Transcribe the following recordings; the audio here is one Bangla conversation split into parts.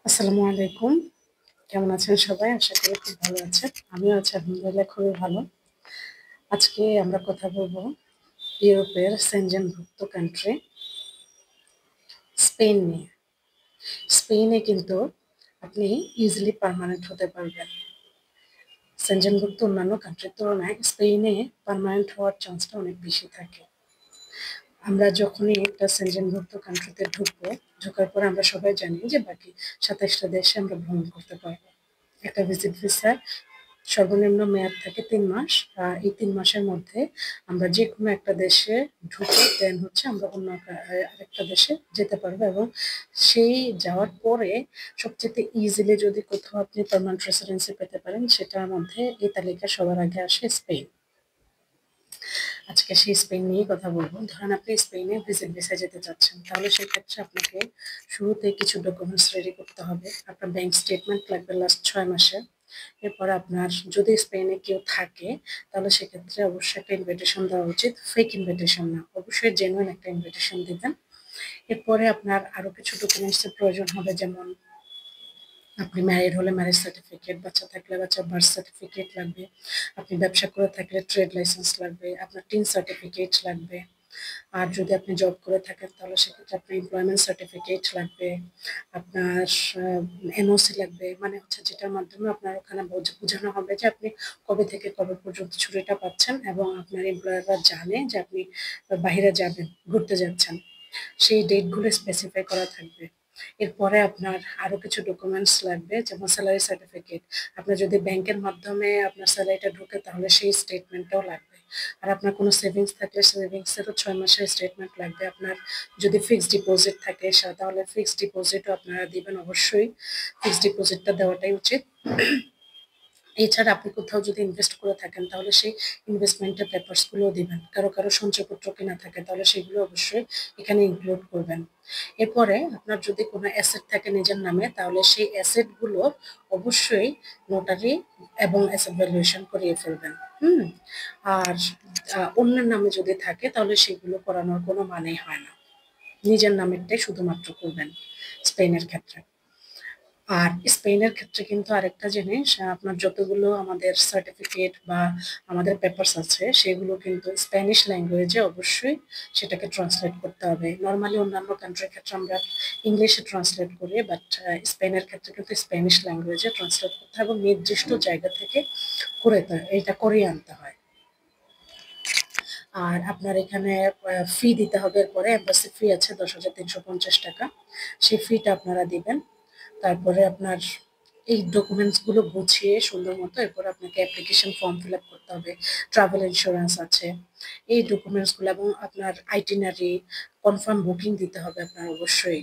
আসসালামু আলাইকুম। কেমন আছেন সবাই? আশা করি খুব ভালো আছেন। আমিও আছি আলহামদুলিল্লাহ খুবই ভালো। আজকে আমরা কথা বলব ইউরোপের সেনজেনভুক্ত কান্ট্রি স্পেন নিয়ে। স্পেনে কিন্তু আপনি ইজিলি পার্মানেন্ট হতে পারবেন। সেনজেনভুক্ত অন্যান্য কান্ট্রির তুলনায় স্পেনে পার্মানেন্ট হওয়ার চান্সটা অনেক বেশি থাকে। আমরা যখনই একটা সেনজেনভুক্ত কান্ট্রিতে ঢুকবো, ঢোকার পর আমরা সবাই জানি যে বাকি ২৭ টা দেশে আমরা ভ্রমণ করতে পারবো। একটা ভিজিট ভিসার সর্বনিম্ন মেয়াদ থাকে ৩ মাস। এই ৩ মাসের মধ্যে আমরা যেকোনো একটা দেশে ঢুকে দেন হচ্ছে আমরা অন্য আরেকটা দেশে যেতে পারবো এবং সেই যাওয়ার পরে সবচাইতে ইজিলি যদি কোথাও আপনি পার্মানেন্ট রেসিডেন্সি পেতে পারেন সেটার মধ্যে এই তালিকায় সবার আগে আসে স্পেন। আজকে সেই স্পেন নিয়েই কথা বলবো। ধরেন আপনি স্পেনে ভিজিট ভিসায় যেতে চাচ্ছেন, তাহলে সেক্ষেত্রে আপনাকে শুরুতেই কিছু ডকুমেন্টস রেডি করতে হবে। আপনার ব্যাংক স্টেটমেন্ট লাগবে লাস্ট ৬ মাসের। এরপরে আপনার যদি স্পেনে কেউ থাকে, তাহলে সেক্ষেত্রে অবশ্যই একটা ইনভিটেশন দেওয়া উচিত। ফেক ইনভিটেশন না, অবশ্যই জেনুইন একটা ইনভিটেশন দিবেন। এরপরে আপনার আরো কিছু ডকুমেন্টস এর প্রয়োজন হবে, যেমন আপনি ম্যারিড হলে ম্যারেজ সার্টিফিকেট, বাচ্চা থাকলে বাচ্চার বার্থ সার্টিফিকেট লাগবে, আপনি ব্যবসা করে থাকলে ট্রেড লাইসেন্স লাগবে, আপনার টিন সার্টিফিকেট লাগবে। আর যদি আপনি জব করে থাকেন তাহলে সেক্ষেত্রে আপনার এমপ্লয়মেন্ট সার্টিফিকেট লাগবে, আপনার এনওসি লাগবে। মানে হচ্ছে যেটার মাধ্যমে আপনার ওখানে বোঝানো হবে যে আপনি কবে থেকে কবে পর্যন্ত ছুটিটা পাচ্ছেন এবং আপনার এমপ্লয়াররা জানে যে আপনি বাহিরে যাবেন, ঘুরতে যাচ্ছেন। সেই ডেটগুলো স্পেসিফাই করা থাকবে। এরপরে আপনার আরো কিছু ডকুমেন্টস লাগবে, যেমন স্যালারি সার্টিফিকেট। আপনার যদি ব্যাংকের মাধ্যমে আপনার স্যালারিটা ঢোকে তাহলে সেই স্টেটমেন্টটাও লাগবে। আর আপনার কোনো সেভিংস থাকলে সেভিংসেরও ৬ মাসের স্টেটমেন্ট লাগবে। আপনার যদি ফিক্সড ডিপোজিট থাকে তাহলে ফিক্সড ডিপোজিটও আপনারা দিবেন অবশ্যই। ফিক্সড ডিপোজিটটা দেওয়াটাই উচিত। এছাড়া আপনি কোথাও যদি ইনভেস্ট করে থাকেন তাহলে সেই ইনভেস্টমেন্টের পেপারস গুলোও দিবেন। কারো সঞ্চয়পত্র কেনা থাকে তাহলে সেগুলো অবশ্যই এখানে ইনক্লুড করবেন। এরপরে আপনার যদি কোনো অ্যাসেট থাকে নিজের নামে তাহলে সেই অ্যাসেট গুলো অবশ্যই নোটারি এবং অ্যাসেট ভ্যালুয়েশন করিয়ে ফেলবেন। হুম? আর অন্যের নামে যদি থাকে তাহলে সেগুলো করানোর কোনো মানেই হয় না। নিজের নামেরটাই শুধুমাত্র করবেন স্পেনের ক্ষেত্রে। আর স্পেনের ক্ষেত্রে কিন্তু আরেকটা জিনিস, আপনার যতগুলো আমাদের সার্টিফিকেট বা আমাদের পেপারস আছে সেগুলো কিন্তু স্প্যানিশ ল্যাঙ্গুয়েজে অবশ্যই সেটাকে ট্রান্সলেট করতে হবে। নরমালি অন্যান্য কান্ট্রির ক্ষেত্রে আমরা ইংলিশে ট্রান্সলেট করি, বাট স্পেনের ক্ষেত্রে কিন্তু স্প্যানিশ ল্যাঙ্গুয়েজে ট্রান্সলেট করতে হবে এবং নির্দিষ্ট জায়গা থেকে এটা করিয়ে আনতে হয়। আর আপনার এখানে ফি দিতে হবে। এরপরে এম্বাসি ফি আছে ১০,৩৫০ টাকা। সেই ফিটা আপনারা দিবেন। তারপরে আপনার এই ডকুমেন্টস গুলো গুছিয়ে সুন্দর মতো এরপরে আপনাকে অ্যাপ্লিকেশন ফর্ম ফিল আপ করতে হবে। ট্রাভেল ইন্স্যুরেন্স আছে। এই ডকুমেন্টস গুলো এবং আপনার আইটিনারি, কনফার্ম বুকিং দিতে হবে আপনার অবশ্যই।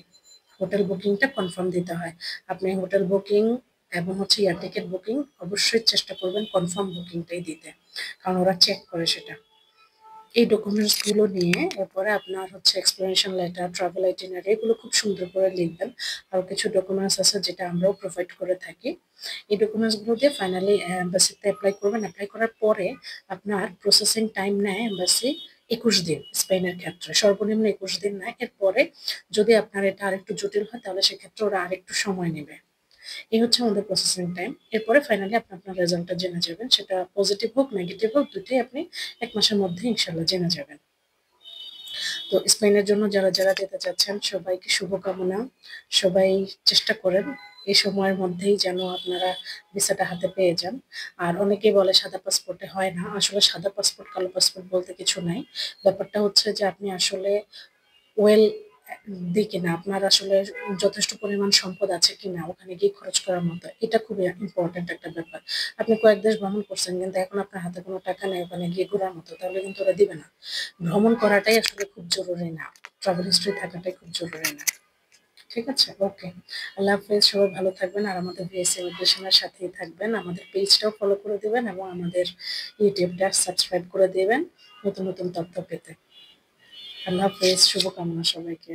হোটেল বুকিংটা কনফার্ম দিতে হয়। আপনি হোটেল বুকিং এবং হচ্ছে এয়ার টিকেট বুকিং অবশ্যই চেষ্টা করবেন কনফার্ম বুকিংটাই দিতে। কারণ ওরা চেক করে সেটা। এই ডকুমেন্টস গুলো নিয়ে এরপরে আপনার হচ্ছে এক্সপ্লেনেশন লেটার, ট্রাভেল আইটিনারি এগুলো খুব সুন্দর করে লিখবেন। আরো কিছু ডকুমেন্টস আছে যেটা আমরাও প্রোভাইড করে থাকি। এই ডকুমেন্টস গুলো দিয়ে ফাইনালি এম্বাসিতে এপ্লাই করবেন। এপ্লাই করার পরে আপনার প্রসেসিং টাইম নেয় এম্বাসি ২১ দিন স্পেনের ক্ষেত্রে। সর্বনিম্ন ২১ দিন নেয়। এরপরে যদি আপনার এটা আরেকটু জটিল হয় তাহলে সেক্ষেত্রে ওরা আরেকটু সময় নেবে। এই হচ্ছে আমাদের প্রসেসিং টাইম। এরপরে ফাইনালি আপনি আপনার রেজাল্টটা জেনে যাবেন। সেটা পজিটিভ হোক, নেগেটিভ হোক, দুটোই আপনি ১ মাসের মধ্যে ইনশাআল্লাহ জেনে যাবেন। তো স্পেনের জন্য যারা যেতে চাচ্ছেন সবাইকে শুভকামনা। সবাই চেষ্টা করেন এই সময়ের মধ্যেই যেন আপনারা ভিসাটা হাতে পেয়ে যান। আর অনেকেই বলে সাদা পাসপোর্টে হয় না। আসলে সাদা পাসপোর্ট, কালো পাসপোর্ট বলতে কিছু নাই। ব্যাপারটা হচ্ছে যে আপনি আসলে ওয়েল কিনা, আপনার আসলে যথেষ্ট পরিমাণ সম্পদ আছে কিনা ওখানে গিয়ে খরচ করার মতো। এটা খুবই ইম্পোর্টেন্ট একটা ব্যাপার। আপনি কয়েক দেশ ভ্রমণ করছেন কিন্তু এখন আপনার হাতে কোনো টাকা নেই ওখানে গিয়ে ঘোরার মতো, তাহলে কিন্তু ওরা দিবে না। ভ্রমণ করাটাই আসলে খুব জরুরি না। ট্রাভেল হিস্ট্রি থাকাটাই খুব জরুরি না। ঠিক আছে? ওকে। আল্লাহ হাফেজ। সবাই ভালো থাকবেন আর আমাদের ভিএসএ ইমিগ্রেশন এর সাথেই থাকবেন। আমাদের পেজটাও ফলো করে দিবেন এবং আমাদের ইউটিউবটা সাবস্ক্রাইব করে দিবেন নতুন তথ্য পেতে। আল্লাহ হাফেজ। শুভকামনা সবাইকে।